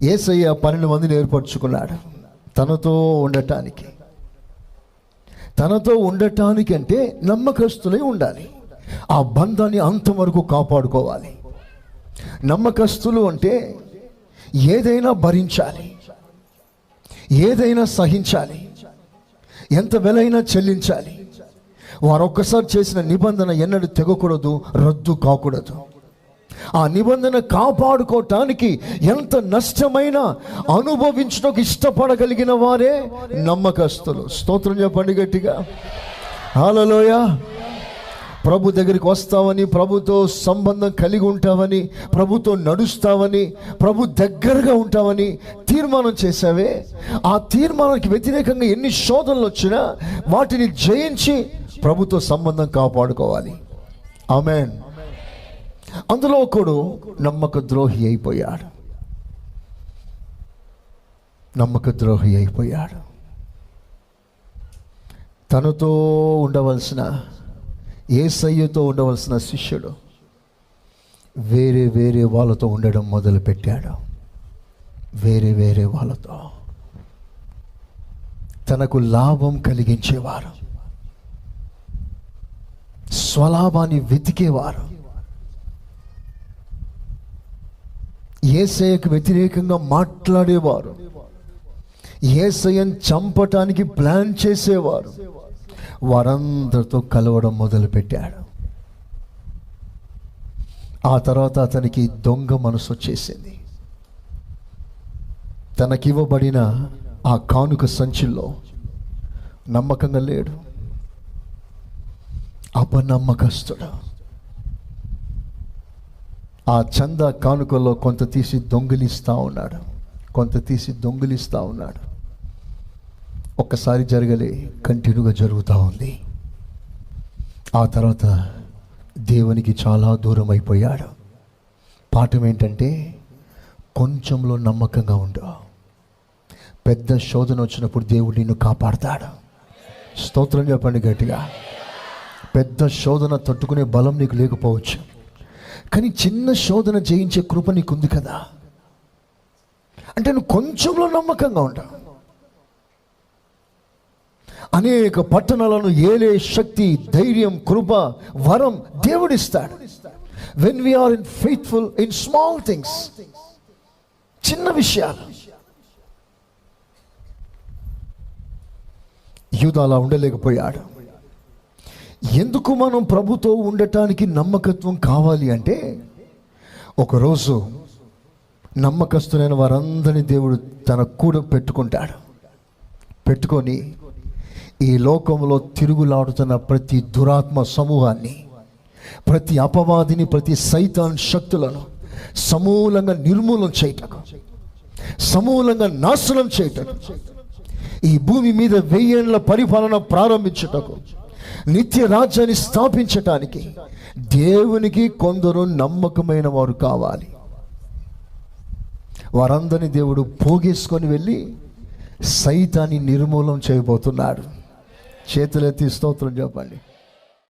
యేసయ్య 12 మందిని ఏర్పరచుకున్నాడు తనతో ఉండటానికి అంటే నమ్మకస్తులై ఉండాలి. ఆ బంధాన్ని అంతవరకు కాపాడుకోవాలి. నమ్మకస్తులు అంటే ఏదైనా భరించాలి, ఏదైనా సహించాలి, ఎంత వెలైనా చెల్లించాలి. వారొక్కసారి చేసిన నిబంధన ఎన్నడూ తెగకూడదు, రద్దు కాకూడదు. ఆ నిబంధన కాపాడుకోవటానికి ఎంత నష్టమైనా అనుభవించడానికి ఇష్టపడగలిగిన వారే నమ్మకస్తులు. స్తోత్రం చెప్పండి గట్టిగా, హల్లెలూయా. ప్రభు దగ్గరికి వస్తావని, ప్రభుతో సంబంధం కలిగి ఉంటావని, ప్రభుతో నడుస్తావని, ప్రభు దగ్గరగా ఉంటావని తీర్మానం చేసావే, ఆ తీర్మానానికి వ్యతిరేకంగా ఎన్ని శోధనలు వచ్చినా వాటిని జయించి ప్రభుతో సంబంధం కాపాడుకోవాలి. ఆమేన్. అందులో ఒకడు నమ్మక ద్రోహి అయిపోయాడు. తనతో ఉండవలసిన, యేసయ్యతో ఉండవలసిన శిష్యుడు వేరే వాళ్ళతో ఉండడం మొదలుపెట్టాడు. వేరే వాళ్ళతో తనకు లాభం కలిగించేవారు, స్వలాభాన్ని వెతికేవారు, యేసయ్యకు వ్యతిరేకంగా మాట్లాడేవారు, యేసయ్యను చంపటానికి ప్లాన్ చేసేవారు, వారందరితో కలవడం మొదలుపెట్టాడు. ఆ తర్వాత అతనికి దొంగ మనసు వచ్చేసింది. తనకివ్వబడిన ఆ కానుక సంచిలో నమ్మకంగా లేడు, అపనమ్మకస్తుడు. ఆ చంద కానుకలో కొంత తీసి దొంగిలిస్తూ ఉన్నాడు. ఒక్కసారి జరగలే, కంటిన్యూగా జరుగుతూ ఉంది. ఆ తర్వాత దేవునికి చాలా దూరం అయిపోయాడు. పాఠం ఏంటంటే, కొంచెంలో నమ్మకంగా ఉండు. పెద్ద శోధన వచ్చినప్పుడు దేవుడు నిన్ను కాపాడతాడు. స్తోత్రం చెప్పండి గట్టిగా. పెద్ద శోధన తట్టుకునే బలం నీకు లేకపోవచ్చు, కానీ చిన్న శోధన జయించే కృప నీకుంది కదా. అంటే నువ్వు కొంచెంలో నమ్మకంగా ఉంటావు. అనేక పట్టణాలను ఏలే శక్తి, ధైర్యం, కృప, వరం దేవుడిస్తాడు. when we are faithful in small things, చిన్న విషయాలు. యూదా అలా ఉండలేకపోయాడు. ఎందుకు మనం ప్రభుతో ఉండటానికి నమ్మకత్వం కావాలి అంటే, ఒకరోజు నమ్మకస్తులైన వారందరినీ దేవుడు తన కూడా పెట్టుకొని ఈ లోకంలో తిరుగులాడుతున్న ప్రతి దురాత్మ సమూహాన్ని, ప్రతి అపవాదిని, ప్రతి సైతాన్ శక్తులను సమూలంగా నిర్మూలన చేయటకు, సమూలంగా నాశనం చేయటకు, ఈ భూమి మీద 1000 ఏళ్ల పరిపాలన ప్రారంభించుటకు, నిత్య రాజ్యాన్ని స్థాపించటానికి దేవునికి కొందరు నమ్మకమైన వారు కావాలి. వారందరినీ దేవుడు పోగేసుకొని వెళ్ళి సైతాన్ని నిర్మూలన చేయబోతున్నాడు. చేతులెత్తి స్తోత్రం చెప్పండి.